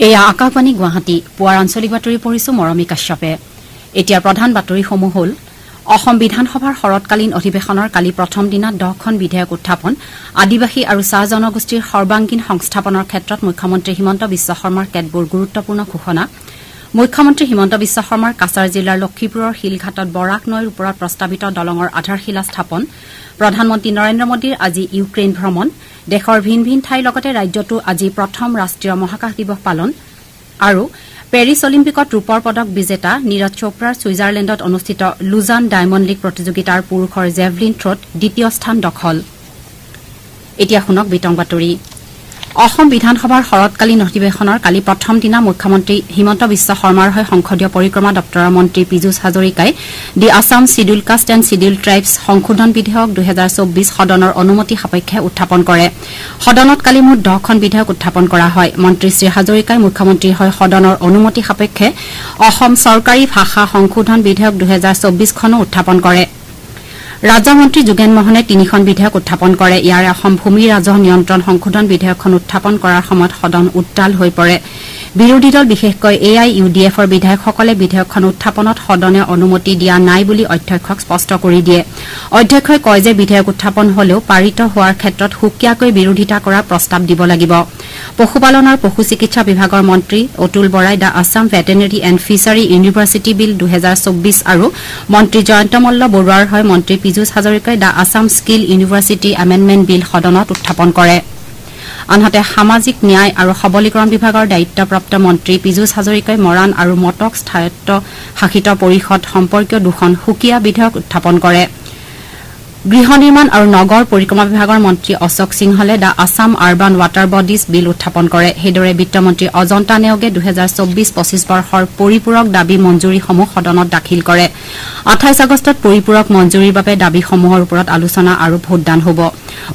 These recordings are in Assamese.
এয়া আকাশবাণী গুৱাহাটী পুৱাৰ আঞ্চলিক বাতৰি পঢ়িছো মৰমী কাশ্যপে। এতিয়া প্ৰধান বাতৰিসমূহ হ'ল অসম বিধানসভাৰ শৰৎকালীন অধিৱেশনৰ কালি প্ৰথম দিনা 10খন বিধেয়ক উত্থাপন, আদিবাসী আৰু চাহ জনগোষ্ঠীৰ সৰ্বাংগীন সংস্থাপনৰ ক্ষেত্ৰত মুখ্যমন্ত্ৰী হিমন্ত বিশ্ব শৰ্মাৰ কেতবোৰ গুৰুত্বপূৰ্ণ ঘোষণা। মুখ্যমন্ত্ৰী হিমন্ত বিশ্ব শৰ্মাৰ কাছাৰ জিলাৰ লক্ষীপুৰৰ শিলঘাটত বৰাক নৈৰ ওপৰত প্ৰস্তাৱিত দলঙৰ আধাৰশিলা স্থাপন। প্ৰধানমন্ত্ৰী নৰেন্দ্ৰ মোদীৰ আজি ইউক্ৰেইন ভ্ৰমণ। দেশৰ ভিন ভিন ঠাইৰ লগতে ৰাজ্যতো আজি প্ৰথম ৰাষ্ট্ৰীয় মহাকাশ দিৱস পালন। আৰু পেৰিছ অলিম্পিকত ৰূপৰ পদক বিজেতা নীৰজ চোপ্ৰাৰ ছুইজাৰলেণ্ডত অনুষ্ঠিত লুজান ডায়মণ্ড লীগ প্ৰতিযোগিতাৰ পুৰুষৰ জেভলিন থ্ৰত দ্বিতীয় স্থান দখল। এতিয়া শুনক বিতং বাতৰি। অসম বিধানসভাৰ শৰৎকালীন অধিৱেশনৰ কালি প্ৰথম দিনা মুখ্যমন্ত্ৰী হিমন্ত বিশ্ব শৰ্মাৰ হৈ সংসদীয় পৰিক্ৰমা দপ্তৰৰ মন্ত্ৰী পীযুষ হাজৰিকাই the Assam schedule caste and schedule tribes সংশোধন বিধেয়ক 2024 সদনৰ অনুমতি সাপেক্ষে উত্থাপন কৰে। সদনত কালি মুঠ 10খন বিধেয়ক উত্থাপন কৰা হয়। মন্ত্ৰী শ্ৰী হাজৰিকাই মুখ্যমন্ত্ৰীৰ হৈ সদনৰ অনুমতি সাপেক্ষে অসম চৰকাৰী ভাষা সংশোধন বিধেয়ক 2024খনো উত্থাপন কৰে। ৰাজ্যমন্ত্ৰী যোগেন মোহনে 3খন বিধেয়ক উত্থাপন কৰে। ইয়াৰে অসম ভূমি ৰাজহ নিয়ন্ত্ৰণ সংশোধন বিধেয়কখন উত্থাপন কৰাৰ সময়ত সদন উত্তাল হৈ পৰে। বিৰোধী দল বিশেষকৈ AIUDFৰ বিধায়কসকলে বিধেয়কখন উত্থাপনত সদনে অনুমতি দিয়া নাই বুলি অধ্যক্ষক স্পষ্ট কৰি দিয়ে। অধ্যক্ষই কয় যে বিধেয়ক উত্থাপন হলেও পাৰিত হোৱাৰ ক্ষেত্ৰত সুকীয়াকৈ বিৰোধিতা কৰাৰ প্ৰস্তাৱ দিব লাগিব। পশুপালন আৰু পশু চিকিৎসা বিভাগৰ মন্ত্ৰী অতুল বৰাই the Assam veterinary and fishery university bill 2024 আৰু মন্ত্ৰী জয়ন্ত মল্ল বৰুৱাৰ হৈ মন্ত্ৰী পীযুষ হাজৰিকাই the Assam skill university amendment bill সদনত উত্থাপন কৰে। আনহাতে সামাজিক ন্যায় আৰু সবলীকৰণ বিভাগৰ দায়িত্বপ্ৰাপ্ত মন্ত্ৰী পীযুষ হাজৰিকাই মৰাণ আৰু মটক স্থায়ত্ব শাসিত পৰিষদ সম্পৰ্কীয় 2খন সুকীয়া বিধেয়ক উত্থাপন কৰে। গৃহ নিৰ্মাণ আৰু নগৰ পৰিক্ৰমা বিভাগৰ মন্ত্ৰী অশোক সিংহলে the Assam urban water bodies bill উত্থাপন কৰে। সেইদৰে বিত্তমন্ত্ৰী অজন্তা নেওগে 2024-25 বৰ্ষৰ পৰিপূৰক দাবী মঞ্জুৰীসমূহ সদনত দাখিল কৰে। 28 আগষ্টত পৰিপূৰক মঞ্জুৰীৰ বাবে দাবীসমূহৰ ওপৰত আলোচনা আৰু ভোটদান হ'ব।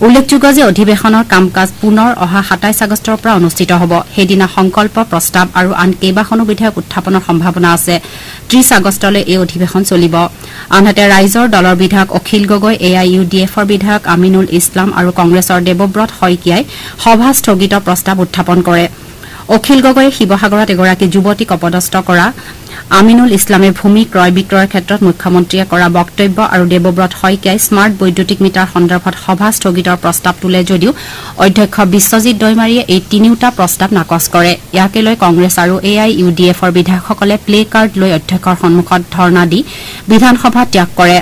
উল্লেখযোগ্য যে অধিৱেশনৰ কাম কাজ পুনৰ অহা 27 আগষ্টৰ পৰা অনুষ্ঠিত হ'ব। সেইদিনা সংকল্প প্ৰস্তাৱ আৰু আন কেইবাখনো বিধেয়ক উত্থাপনৰ সম্ভাৱনা আছে। 30 আগষ্টলৈ এই অধিৱেশন চলিব। আনহাতে ৰাইজৰ দলৰ বিধায়ক অখিল গগৈ, AIUDFৰ বিধায়ক আমিনুল ইছলাম আৰু কংগ্ৰেছৰ দেৱব্ৰত শইকীয়াই সভা স্থগিত প্ৰস্তাৱ উত্থাপন কৰে। অখিল গগৈয়ে শিৱসাগৰত এগৰাকী যুৱতীক অপদস্থ কৰা, আমিনুল ইছলামে ভূমি ক্ৰয় বিক্ৰয়ৰ ক্ষেত্ৰত মুখ্যমন্ত্ৰীয়ে কৰা বক্তব্য আৰু দেৱব্ৰত শইকীয়াই স্মাৰ্ট বৈদ্যুতিক মিটাৰ সন্দৰ্ভত সভা স্থগিতৰ প্ৰস্তাৱ তোলে যদিও অধ্যক্ষ বিশ্বজিৎ দৈমাৰীয়ে এই তিনিওটা প্ৰস্তাৱ নাকচ কৰে। ইয়াকে লৈ কংগ্ৰেছ আৰু AIUDFৰ বিধায়কসকলে প্লে কাৰ্ড লৈ অধ্যক্ষৰ সন্মুখত ধৰ্ণা দি বিধানসভা ত্যাগ কৰে।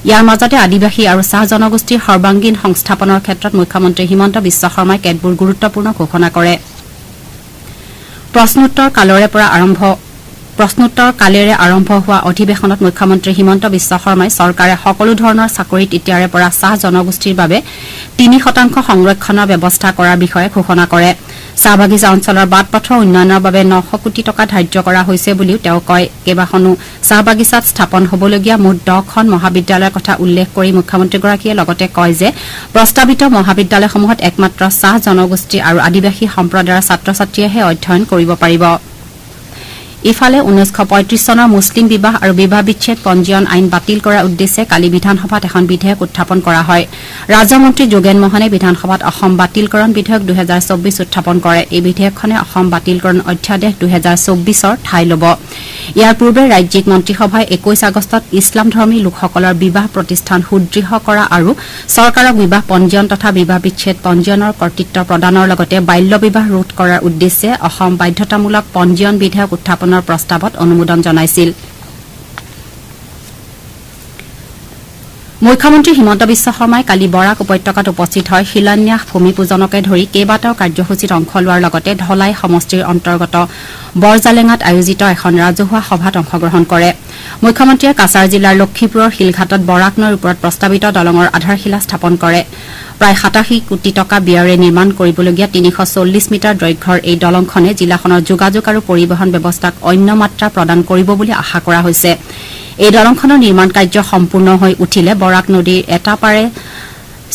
ইয়াৰ মাজতে আদিবাসী আৰু চাহ জনগোষ্ঠীৰ সৰ্বাংগীন সংস্থাপনৰ ক্ষেত্ৰত মুখ্যমন্ত্ৰী হিমন্ত বিশ্ব শৰ্মাই কেতবোৰ গুৰুত্বপূৰ্ণ ঘোষণা কৰে। প্ৰশ্নোত্তৰ কালেৰে আৰম্ভ হোৱা অধিৱেশনত মুখ্যমন্ত্ৰী হিমন্ত বিশ্ব শৰ্মাই চৰকাৰে সকলো ধৰণৰ চাকৰিত এতিয়াৰে পৰা চাহ জনগোষ্ঠীৰ বাবে 3% সংৰক্ষণৰ ব্যৱস্থা কৰাৰ বিষয়ে ঘোষণা কৰে। চাহ বাগিচা অঞ্চলৰ বাট পথৰ উন্নয়নৰ বাবে 900 কোটি টকা ধাৰ্য কৰা হৈছে বুলিও তেওঁ কয়। কেইবাখনো চাহ বাগিচাত স্থাপন হ'বলগীয়া মুঠ 10খন মহাবিদ্যালয়ৰ কথা উল্লেখ কৰি মুখ্যমন্ত্ৰীগৰাকীয়ে লগতে কয় যে প্ৰস্তাৱিত মহাবিদ্যালয়সমূহত একমাত্ৰ চাহ জনগোষ্ঠী আৰু আদিবাসী সম্প্ৰদায়ৰ ছাত্ৰ ছাত্ৰীয়েহে অধ্যয়ন কৰিব পাৰিব। ইফালে 1935 চনৰ মুছলিম বিবাহ আৰু বিবাহ বিচ্ছেদ পঞ্জীয়ন আইন বাতিল কৰাৰ উদ্দেশ্যে কালি বিধানসভাত এখন বিধেয়ক উত্থাপন কৰা হয়। ৰাজ্যমন্ত্ৰী যোগেন মোহনে বিধানসভাত অসম বাতিলকৰণ বিধেয়ক 2024 উত্থাপন কৰে। এই বিধেয়কখনে অসম বাতিলকৰণ অধ্যাদেশ 2024ৰ ঠাই ল'ব। ইয়াৰ পূৰ্বে ৰাজ্যিক মন্ত্ৰীসভাই 21 আগষ্টত ইছলামধৰ্মী লোকসকলৰ বিবাহ প্ৰতিষ্ঠান সুদৃঢ় কৰা আৰু চৰকাৰক বিবাহ পঞ্জীয়ন তথা বিবাহ বিচ্ছেদ পঞ্জীয়নৰ কৰ্তৃত্ব প্ৰদানৰ লগতে বাল্য বিবাহ ৰোধ কৰাৰ উদ্দেশ্যে অসম বাধ্যতামূলক পঞ্জীয়ন বিধেয়ক উত্থাপনৰ প্ৰস্তাৱত অনুমোদন জনাইছিল। মুখ্যমন্ত্ৰী হিমন্ত বিশ্ব শৰ্মাই কালি বৰাক উপত্যকাত উপস্থিত হয় শিলান্যাস ভূমি পূজনকে ধৰি কেইবাটাও কাৰ্যসূচীত অংশ লোৱাৰ লগতে ধলাই সমষ্টিৰ অন্তৰ্গত বৰজালেঙাত আয়োজিত এখন ৰাজহুৱা সভাত অংশগ্ৰহণ কৰে। মুখ্যমন্ত্ৰীয়ে কাছাৰ জিলাৰ লক্ষীপুৰৰ শিলঘাটত বৰাক নৈৰ ওপৰত প্ৰস্তাৱিত দলঙৰ আধাৰশিলা স্থাপন কৰে। প্ৰায় 87 কোটি টকা ব্যয়েৰে নিৰ্মাণ কৰিবলগীয়া 340 মিটাৰ দৈৰ্ঘ্যৰ এই দলংখনে জিলাখনৰ যোগাযোগ আৰু পৰিবহণ ব্যৱস্থাক অন্য মাত্ৰা প্ৰদান কৰিব বুলি আশা কৰা হৈছে। এই দলংখনৰ নিৰ্মাণ কাৰ্য সম্পূৰ্ণ হৈ উঠিলে বৰাক নদীৰ এটা পাৰে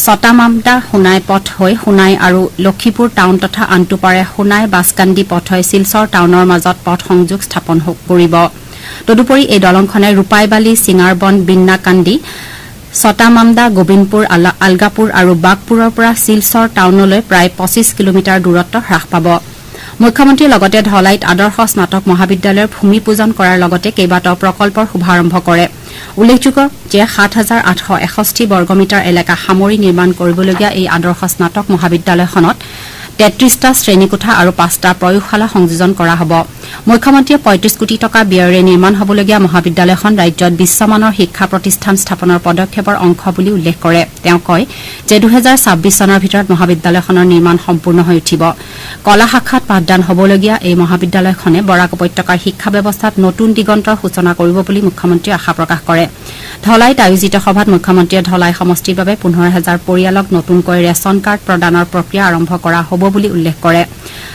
ছটামামদা সোণাই পথ হৈ সোণাই আৰু লক্ষীপুৰ টাউন তথা আনটো পাৰে সোণাই বাছকান্দি পথ হৈ শিলচৰ টাউনৰ মাজত পথ সংযোগ স্থাপন কৰিব। তদুপৰি এই দলংখনে ৰূপাইবালি, চিঙাৰবন, বিন্নাকান্দি, ছটামামদা, গোবিন্দপুৰ, আলগাপুৰ আৰু বাগপুৰৰ পৰা শিলচৰ টাউনলৈ প্ৰায় 25 কিলোমিটাৰ দূৰত্ব হ্ৰাস পাব। মুখ্যমন্ত্ৰীয়ে লগতে ধলাইত আদৰ্শ স্নাতক মহাবিদ্যালয়ৰ ভূমি পূজন কৰাৰ লগতে কেইবাটাও প্ৰকল্পৰ শুভাৰম্ভ কৰে উল্লেখযোগ্য যে ৭,৮৬১ বৰ্গমিটাৰ এলেকা সামৰি নিৰ্মাণ কৰিবলগীয়া এই আদৰ্শ স্নাতক মহাবিদ্যালয়খনত ৩৩টা শ্ৰেণীকোঠা আৰু ৫টা প্ৰয়োগশালা সংযোজন কৰা হ'ব মুখ্যমন্ত্ৰীয়ে ৩৫ কোটি টকা ব্যয়েৰে নিৰ্মাণ হ'বলগীয়া মহাবিদ্যালয়খন ৰাজ্যত বিশ্বমানৰ শিক্ষা প্ৰতিষ্ঠান স্থাপনৰ পদক্ষেপৰ অংশ বুলি উল্লেখ কৰে তেওঁ কয় যে ২০২৬ চনৰ ভিতৰত মহাবিদ্যালয়খনৰ নিৰ্মাণ সম্পূৰ্ণ হৈ উঠিব কলা শাখাত পাঠদান হ'বলগীয়া এই মহাবিদ্যালয়খনে বৰাক উপত্যকাৰ শিক্ষা ব্যৱস্থাত নতুন দিগন্তৰ সূচনা কৰিব বুলি মুখ্যমন্ত্ৰীয়ে আশা প্ৰকাশ কৰে ধলাইত আয়োজিত সভাত মুখ্যমন্ত্ৰীয়ে ধলাই সমষ্টিৰ বাবে ১৫,০০০ পৰিয়ালক নতুনকৈ ৰেচন কাৰ্ড প্ৰদানৰ প্ৰক্ৰিয়া আৰম্ভ কৰা হ'ব বুলি উল্লেখ কৰে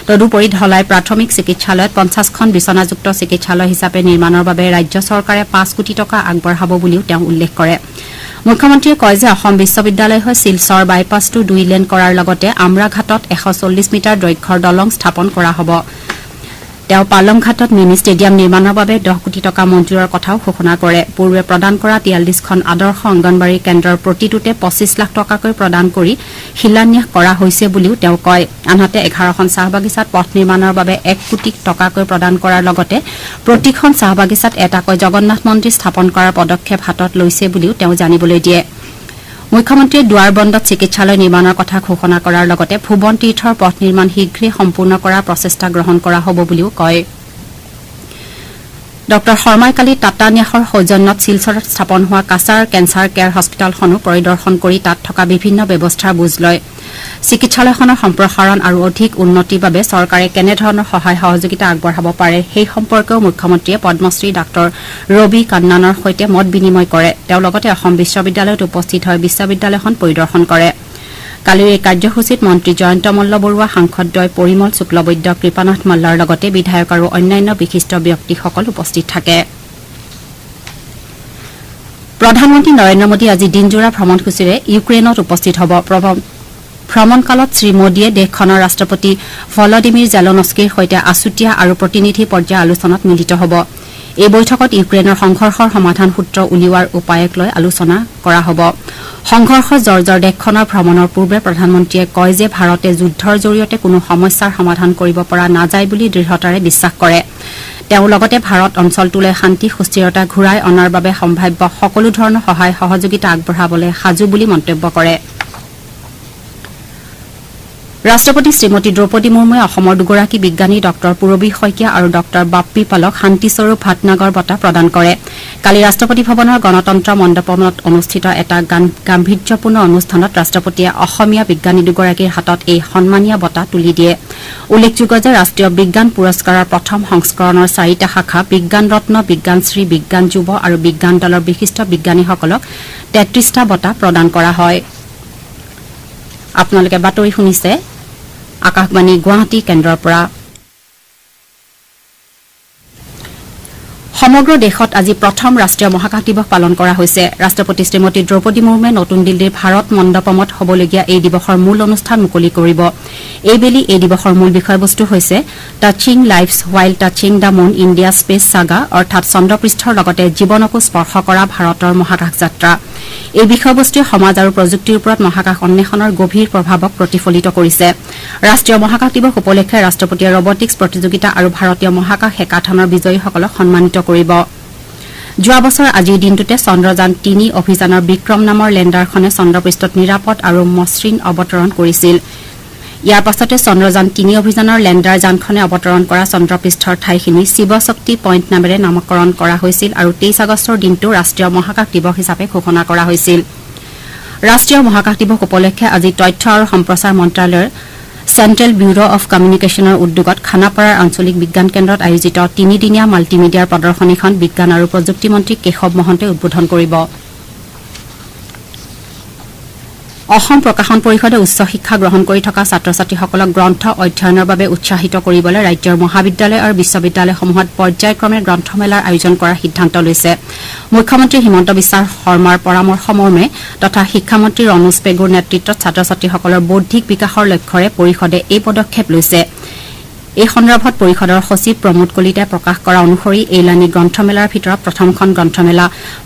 তদুপৰি ধলাই প্ৰাথমিক চিকিৎসালয়ত ৫০খন বিচনাযুক্ত চিকিৎসালয় হিচাপে নিৰ্মাণৰ বাবে ৰাজ্য চৰকাৰে ৫ কোটি টকা আগবঢ়াব বুলিও তেওঁ উল্লেখ কৰে মুখ্যমন্ত্ৰীয়ে কয় যে অসম বিশ্ববিদ্যালয় হৈ শিলচৰ বাইপাছটো ২ লেন কৰাৰ লগতে আমৰাঘাটত ১৪০ মিটাৰ দৈৰ্ঘ্যৰ দলং স্থাপন কৰা হ'ব তেওঁ পালংঘাটত মিনি ষ্টেডিয়াম নিৰ্মাণৰ বাবে ১০ কোটি টকা মঞ্জুৰৰ কথাও ঘোষণা কৰে পূৰ্বে প্ৰদান কৰা ৪৩খন আদৰ্শ অংগনবাড়ী কেন্দ্ৰৰ প্ৰতিটোতে ২৫ লাখ টকাকৈ প্ৰদান কৰি শিলান্যাস কৰা হৈছে বুলিও তেওঁ কয় আনহাতে ১১খন চাহ বাগিচাত পথ নিৰ্মাণৰ বাবে ১ কোটি টকাকৈ প্ৰদান কৰাৰ লগতে প্ৰতিখন চাহ বাগিচাত এটাকৈ জগন্নাথ মন্দিৰ স্থাপন কৰাৰ পদক্ষেপ হাতত লৈছে বুলিও তেওঁ জানিবলৈ দিয়ে মুখ্যমন্ত্ৰীয়ে দুৱাৰবন্দত চিকিৎসালয় নিৰ্মাণৰ কথা ঘোষণা কৰাৰ লগতে ভুৱন তীৰ্থৰ পথ নিৰ্মাণ শীঘ্ৰে সম্পূৰ্ণ কৰাৰ প্ৰচেষ্টা গ্ৰহণ কৰা হ'ব বুলিও কয় ড শৰ্মাই কালি টাটা ন্যাসৰ সৌজন্যত শিলচৰত স্থাপন হোৱা কাছাৰ কেঞ্চাৰ কেয়াৰ হস্পিটেলখনো পৰিদৰ্শন কৰি তাত থকা বিভিন্ন ব্যৱস্থাৰ বুজ লয় চিকিৎসালয়খনৰ সম্প্ৰসাৰণ আৰু অধিক উন্নতিৰ বাবে চৰকাৰে কেনেধৰণৰ সহায় সহযোগিতা আগবঢ়াব পাৰে সেই সম্পৰ্কেও মুখ্যমন্ত্ৰীয়ে পদ্মশ্ৰী ডাঃ ৰবি কান্নানৰ সৈতে মত বিনিময় কৰে তেওঁ লগতে অসম বিশ্ববিদ্যালয়ত উপস্থিত হৈ বিশ্ববিদ্যালয়খন পৰিদৰ্শন কৰে কালিৰ এই কাৰ্যসূচীত মন্ত্ৰী জয়ন্ত মল্ল বৰুৱা সাংসদদ্বয় পৰিমল শুক্লবৈদ্য কৃপানাথ মাল্লাৰ লগতে বিধায়ক আৰু অন্যান্য বিশিষ্ট ব্যক্তিসকল উপস্থিত থাকে প্ৰধানমন্ত্ৰী নৰেন্দ্ৰ মোদী আজি দিনজোৰা ভ্ৰমণসূচীৰে ইউক্ৰেইনত উপস্থিত হ'ব ভ্ৰমণকালত শ্ৰীমোদীয়ে দেশখনৰ ৰাষ্ট্ৰপতি ভলডিমিৰ জেলনস্কিৰ সৈতে আছুতীয়া আৰু প্ৰতিনিধি পৰ্যায়ৰ আলোচনাত মিলিত হ'ব এই বৈঠকত ইউক্ৰেইনৰ সংঘৰ্ষৰ সমাধান সূত্ৰ উলিওৱাৰ উপায়ক লৈ আলোচনা কৰা হ'ব সংঘৰ্ষ জৰ্জৰ দেশখনৰ ভ্ৰমণৰ পূৰ্বে প্ৰধানমন্ত্ৰীয়ে কয় যে ভাৰতে যুদ্ধৰ জৰিয়তে কোনো সমস্যাৰ সমাধান কৰিব পৰা নাযায় বুলি দৃঢ়তাৰে বিশ্বাস কৰে তেওঁ লগতে ভাৰত অঞ্চলটোলৈ শান্তি সুস্থিৰতা ঘূৰাই অনাৰ বাবে সম্ভাৱ্য সকলো ধৰণৰ সহায় সহযোগিতা আগবঢ়াবলৈ সাজু বুলি মন্তব্য কৰে ৰাষ্ট্ৰপতি শ্ৰীমতী দ্ৰৌপদী মুৰ্মুৱে অসমৰ দুগৰাকী বিজ্ঞানী ডঃ পুৰবী শইকীয়া আৰু ডঃ বাপ্পী পালক শান্তিস্বৰূপ ভাটনাগৰ বঁটা প্ৰদান কৰে কালি ৰাষ্ট্ৰপতি ভৱনৰ গণতন্ত্ৰ মণ্ডপত অনুষ্ঠিত এটা গাম্ভীৰ্যপূৰ্ণ অনুষ্ঠানত ৰাষ্ট্ৰপতিয়ে অসমীয়া বিজ্ঞানী দুগৰাকীৰ হাতত এই সন্মানীয় বঁটা তুলি দিয়ে উল্লেখযোগ্য যে ৰাষ্ট্ৰীয় বিজ্ঞান পুৰস্কাৰৰ প্ৰথম সংস্কৰণৰ 4টা শাখা বিজ্ঞান ৰত্ন বিজ্ঞানশ্ৰী বিজ্ঞান যুৱ আৰু বিজ্ঞান দলৰ বিশিষ্ট বিজ্ঞানীসকলক 33টা বঁটা প্ৰদান কৰা হয় আপোনালোকে বাতৰি শুনিছে আকাশবাণী গুৱাহাটী কেন্দ্ৰৰ পৰা সমগ্ৰ দেশত আজি প্ৰথম ৰাষ্ট্ৰীয় মহাকাশ দিৱস পালন কৰা হৈছে ৰাষ্ট্ৰপতি শ্ৰীমতী দ্ৰৌপদী মুৰ্মুৱে নতুন দিল্লীৰ ভাৰত মণ্ডপমত হ'বলগীয়া এই দিৱসৰ মূল অনুষ্ঠান মুকলি কৰিব এইবেলি এই দিৱসৰ মূল বিষয়বস্তু হৈছে touching lives while touching the moon India space Saga অৰ্থাৎ চন্দ্ৰপৃষ্ঠৰ লগতে জীৱনকো স্পৰ্শ কৰা ভাৰতৰ মহাকাশ যাত্ৰা এই বিষয়বস্তুৱে সমাজ আৰু প্ৰযুক্তিৰ ওপৰত মহাকাশ অন্বেষণৰ গভীৰ প্ৰভাৱক প্ৰতিফলিত কৰিছে ৰাষ্ট্ৰীয় মহাকাশ দিৱস উপলক্ষে ৰাষ্ট্ৰপতিয়ে ৰবটিক্স প্ৰতিযোগিতা আৰু ভাৰতীয় মহাকাশ হেকাথনৰ বিজয়ীসকলক সন্মানিত কৰিব যোৱা বছৰ আজিৰ দিনটোতে চন্দ্ৰযান ৩ অভিযানৰ বিক্ৰম নামৰ লেণ্ডাৰখনে চন্দ্ৰপৃষ্ঠত নিৰাপদ আৰু মসৃণ অৱতৰণ কৰিছিল ইয়াৰ পাছতে চন্দ্ৰযান ৩ অভিযানৰ লেণ্ডাৰ যানখনে অৱতৰণ কৰা চন্দ্ৰপৃষ্ঠৰ ঠাইখিনি শিৱ শক্তি পইণ্ট নামেৰে নামকৰণ কৰা হৈছিল আৰু ২৩ আগষ্টৰ দিনটো ৰাষ্ট্ৰীয় মহাকাশ দিৱস হিচাপে ঘোষণা কৰা হৈছিল ৰাষ্ট্ৰীয় মহাকাশ দিৱস উপলক্ষে আজি তথ্য আৰু সম্প্ৰচাৰ মন্ত্ৰালয়ৰ চেণ্ট্ৰেল ব্যুৰ অফ কমিউনিকেশ্যনৰ উদ্যোগত খানাপাৰাৰ আঞ্চলিক বিজ্ঞান কেন্দ্ৰত আয়োজিত 3দিনীয়া মাল্টিমিডিয়াৰ প্ৰদৰ্শনীখন বিজ্ঞান আৰু প্ৰযুক্তি মন্ত্ৰী কেশৱ মহন্তে উদ্বোধন কৰিব অসম প্ৰকাশন পৰিষদে উচ্চ শিক্ষা গ্ৰহণ কৰি থকা ছাত্ৰ ছাত্ৰীসকলক গ্ৰন্থ অধ্যয়নৰ বাবে উৎসাহিত কৰিবলৈ ৰাজ্যৰ মহাবিদ্যালয় আৰু বিশ্ববিদ্যালয়সমূহত পৰ্যায়ক্ৰমে গ্ৰন্থমেলাৰ আয়োজন কৰাৰ সিদ্ধান্ত লৈছে মুখ্যমন্ত্ৰী হিমন্ত বিশ্ব শৰ্মাৰ পৰামৰ্শমৰ্মে তথা শিক্ষামন্ত্ৰী ৰনোজ পেগুৰ নেতৃত্বত ছাত্ৰ ছাত্ৰীসকলৰ বৌদ্ধিক বিকাশৰ লক্ষ্যৰে পৰিষদে এই পদক্ষেপ লৈছে এই সন্দৰ্ভত পৰিষদৰ সচিব প্ৰমোদ কলিতাই প্ৰকাশ কৰা অনুসৰি এইলানি গ্ৰন্থমেলাৰ ভিতৰত প্ৰথমখন গ্ৰন্থমেলা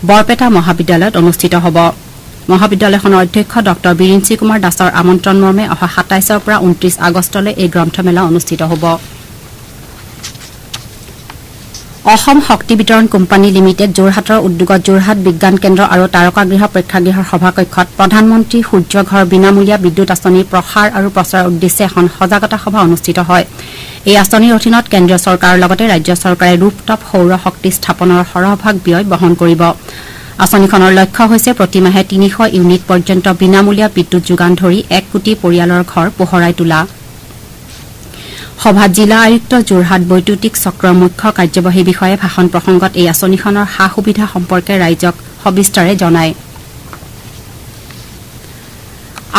বৰপেটা মহাবিদ্যালয়ত অনুষ্ঠিত হ'ব মহাবিদ্যালয়খনৰ অধ্যক্ষ ডঃ বীৰেঞ্চি কুমাৰ দাসৰ আমন্ত্ৰণ মৰ্মে অহা ২৭ৰ পৰা ২৯ আগষ্টলৈ এই গ্ৰন্থমেলা অনুষ্ঠিত হ'ব অসম শক্তি বিতৰণ কোম্পানী লিমিটেড যোৰহাটৰ উদ্যোগত যোৰহাট বিজ্ঞান কেন্দ্ৰ আৰু তাৰকাগৃহ প্ৰেক্ষাগৃহৰ সভাকক্ষত প্ৰধানমন্ত্ৰী সূৰ্য ঘৰ বিনামূলীয়া বিদ্যুৎ আঁচনিৰ প্ৰসাৰ আৰু প্ৰচাৰৰ উদ্দেশ্যে এখন সজাগতা সভা অনুষ্ঠিত হয়। এই আঁচনিৰ অধীনত কেন্দ্ৰীয় চৰকাৰৰ লগতে ৰাজ্য চৰকাৰে ৰূপটপ সৌৰ শক্তি স্থাপনৰ সৰহভাগ ব্যয় বহন কৰিব। আঁচনিখনৰ লক্ষ্য হৈছে প্ৰতিমাহে ৩০০ ইউনিট পৰ্যন্ত বিনামূলীয়া বিদ্যুৎ যোগান ধৰি ১ কোটি পৰিয়ালৰ ঘৰ পোহৰাই তোলা। সভাত জিলা আয়ুক্ত যোৰহাট বৈদ্যুতিক চক্ৰৰ মুখ্য কাৰ্যবাহী বিষয়াই ভাষণ প্ৰসংগত এই আঁচনিখনৰ সা সুবিধা সম্পৰ্কে ৰাইজক সবিস্তাৰে জনায়।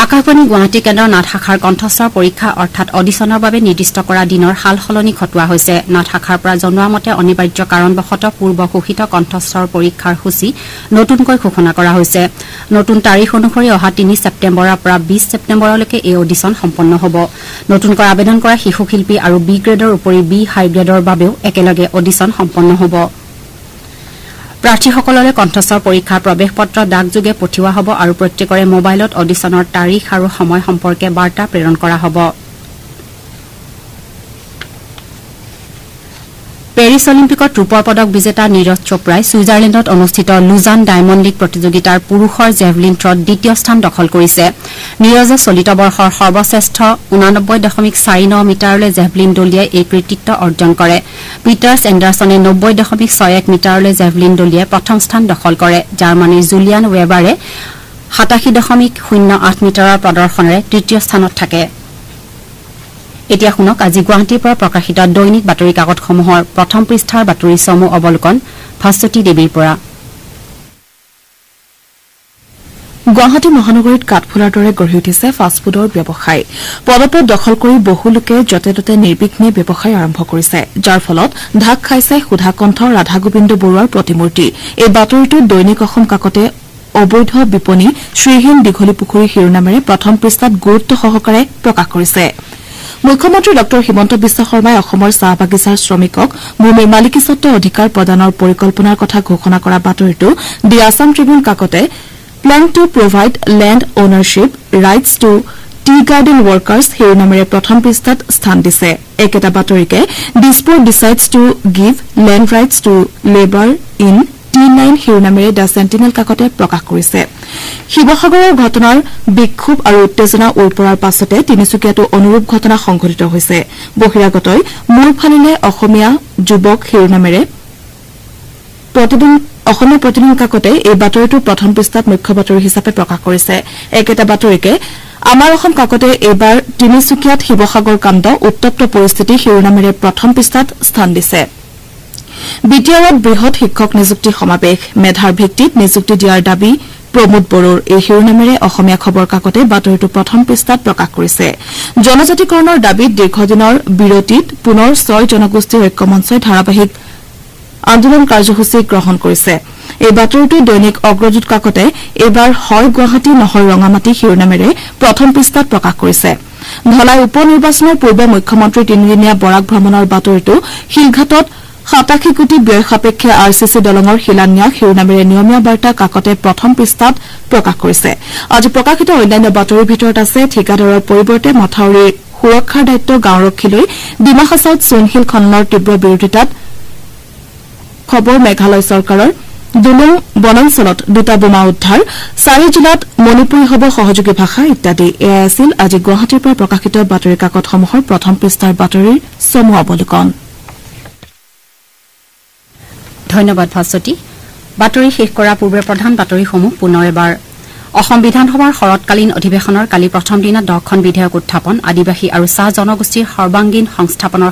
আকাশবাণী গুৱাহাটী কেন্দ্ৰৰ নাট শাখাৰ কণ্ঠস্বৰ পৰীক্ষা অৰ্থাৎ অডিশ্যনৰ বাবে নিৰ্দিষ্ট কৰা দিনৰ সাল সলনি ঘটোৱা হৈছে। নাট শাখাৰ পৰা জনোৱা মতে অনিবাৰ্য কাৰণবশতঃ পূৰ্ব ঘোষিত কণ্ঠস্বৰ পৰীক্ষাৰ সূচী নতুনকৈ ঘোষণা কৰা হৈছে। নতুন তাৰিখ অনুসৰি অহা ৩ ছেপ্টেম্বৰৰ পৰা ২০ ছেপ্টেম্বৰলৈকে এই অডিশ্যন সম্পন্ন হ'ব। নতুনকৈ আবেদন কৰা শিশু শিল্পী আৰু বি গ্ৰেডৰ উপৰি বি হাই গ্ৰেডৰ বাবেও একেলগে অডিশ্যন সম্পন্ন হ'ব। প্ৰাৰ্থীসকললৈ কণ্ঠস্বৰ পৰীক্ষাৰ প্ৰৱেশ পত্ৰ ডাকযোগে পঠিওৱা হ'ব আৰু প্ৰত্যেকৰে মোবাইলত অডিশ্যনৰ তাৰিখ আৰু সময় সম্পৰ্কে বাৰ্তা প্ৰেৰণ কৰা হ'ব। পেৰিছ অলিম্পিকত ৰূপৰ পদক বিজেতা নীৰজ চোপ্ৰাই ছুইজাৰলেণ্ডত অনুষ্ঠিত লুজান ডায়মণ্ড লীগ প্ৰতিযোগিতাৰ পুৰুষৰ জেভলিন থ্ৰত দ্বিতীয় স্থান দখল কৰিছে। নীৰজে চলিত বৰ্ষৰ সৰ্বশ্ৰেষ্ঠ 89.49 মিটাৰলৈ জেভলিন দলিয়াই এই কৃতিত্ব অৰ্জন কৰে। পিটাৰ্ছ এণ্ডাৰছনে 90.61 মিটাৰলৈ জেভলিন দলিয়াই প্ৰথম স্থান দখল কৰে। জাৰ্মানীৰ জুলিয়ান ৱেবাৰে 87.08 মিটাৰৰ প্ৰদৰ্শনেৰে তৃতীয় স্থানত থাকে। এতিয়া শুনক আজি গুৱাহাটীৰ পৰা প্ৰকাশিত দৈনিক বাতৰি কাকতসমূহৰ প্ৰথম পৃষ্ঠাৰ বাতৰি চমু অৱলোকন ভাস্বতী দেৱীৰ পৰা। গুৱাহাটী মহানগৰীত কাঠফুলাৰ দৰে গঢ়ি উঠিছে ফাষ্টফুডৰ ব্যৱসায়। পদপদ দখল কৰি বহু লোকে য'তে ত'তে নিৰ্বিঘ্নে ব্যৱসায় আৰম্ভ কৰিছে, যাৰ ফলত ঢাক খাইছে সুধাকণ্ঠ ৰাধা গোবিন্দ বৰুৱাৰ প্ৰতিমূৰ্তি। এই বাতৰিটো দৈনিক অসম কাকতে অবৈধ বিপণী শ্ৰীহীন দীঘলী পুখুৰী শিৰোনামেৰে প্ৰথম পৃষ্ঠাত গুৰুত্ব সহকাৰে প্ৰকাশ কৰিছে। মুখ্যমন্ত্ৰী ডঃ হিমন্ত বিশ্ব শৰ্মাই অসমৰ চাহ বাগিচাৰ শ্ৰমিকক ভূমিৰ মালিকীস্বত্ব অধিকাৰ প্ৰদানৰ পৰিকল্পনাৰ কথা ঘোষণা কৰা বাতৰিটো দি আছাম ট্ৰিবিউন কাকতে plan to provide land ownership rights to tea garden workers শিৰোনামেৰে প্ৰথম পৃষ্ঠাত স্থান দিছে। একেটা বাতৰিকে Dispur decides to give land rights to labour in T9 শিৰোনামেৰে দ্য চেণ্টিনেল কাকতে প্ৰকাশ কৰিছে। শিৱসাগৰৰ ঘটনাৰ বিক্ষোভ আৰু উত্তেজনা উৰ পৰাৰ পাছতে তিনিচুকীয়াতো অনুৰূপ ঘটনা সংঘটিত হৈছে। বহিৰাগতই মূৰ ফালিলে অসমীয়া যুৱক শিৰোনামেৰে অসমীয়া প্ৰতিদিন কাকতে এই বাতৰিটো প্ৰথম পৃষ্ঠাত মুখ্য বাতৰি হিচাপে প্ৰকাশ কৰিছে। একেটা বাতৰিকে আমাৰ অসম কাকতে এইবাৰ তিনিচুকীয়াত শিৱসাগৰ কাণ্ড উত্তপ্ত পৰিস্থিতি শিৰোনামেৰে প্ৰথম পৃষ্ঠাত স্থান দিছে। বিটিআৰত বৃহৎ শিক্ষক নিযুক্তি সমাৱেশ, মেধাৰ ভিত্তিত নিযুক্তি দিয়াৰ দাবী প্ৰমোদ বড়োৰ। এই শিৰোনামেৰে অসমীয়া খবৰ কাকতে বাতৰিটো প্ৰথম পৃষ্ঠাত প্ৰকাশ কৰিছে। জনজাতিকৰণৰ দাবীত দীৰ্ঘদিনৰ বিৰতিত পুনৰ ৬ জনগোষ্ঠী ঐক্যমঞ্চই ধাৰাবাহিক আন্দোলন কাৰ্যসূচী গ্ৰহণ কৰিছে। এই বাতৰিটো দৈনিক অগ্ৰদূত কাকতে এইবাৰ হয় গুৱাহাটী নহয় ৰঙামাটি শিৰোনামেৰে প্ৰথম পৃষ্ঠাত প্ৰকাশ কৰিছে। ধলাই উপ নিৰ্বাচনৰ পূৰ্বে মুখ্যমন্ত্ৰীৰ তিনিদিনীয়া বৰাক ভ্ৰমণৰ বাতৰিটো শিলঘাটত ৮৭ কোটি ব্যয় সাপেক্ষে RCC দলঙৰ শিলান্যাস শিৰোনামেৰে নিয়মীয়া বাৰ্তা কাকতে প্ৰথম পৃষ্ঠাত প্ৰকাশ কৰিছে। আজি প্ৰকাশিত অন্যান্য বাতৰিৰ ভিতৰত আছে ঠিকাদাৰৰ পৰিৱৰ্তে মথাউৰিৰ সুৰক্ষাৰ দায়িত্ব গাঁওৰক্ষীলৈ, ডিমা হাছাওত চূণশিল খননৰ তীব্ৰ বিৰোধিতাত খবৰ মেঘালয় চৰকাৰৰ, দুলুং বনাঞ্চলত দুটা বোমা উদ্ধাৰ, ৪ জিলাত মণিপুৰী হ'ব সহযোগী ভাষা ইত্যাদি। এয়াই আছিল আজি গুৱাহাটীৰ পৰা প্ৰকাশিত বাতৰি কাকতসমূহৰ প্ৰথম পৃষ্ঠাৰ বাতৰিৰ চমু অৱলোকন। ধন্যবাদ ভাস্বতী। বাতৰি শেষ কৰাৰ পূৰ্বে প্ৰধান বাতৰিসমূহ পুনৰ এবাৰ। অসম বিধানসভাৰ শৰৎকালীন অধিৱেশনৰ কালি প্ৰথম দিনা 10খন বিধেয়ক উত্থাপন, আদিবাসী আৰু চাহ জনগোষ্ঠীৰ সৰ্বাংগীন সংস্থাপনৰ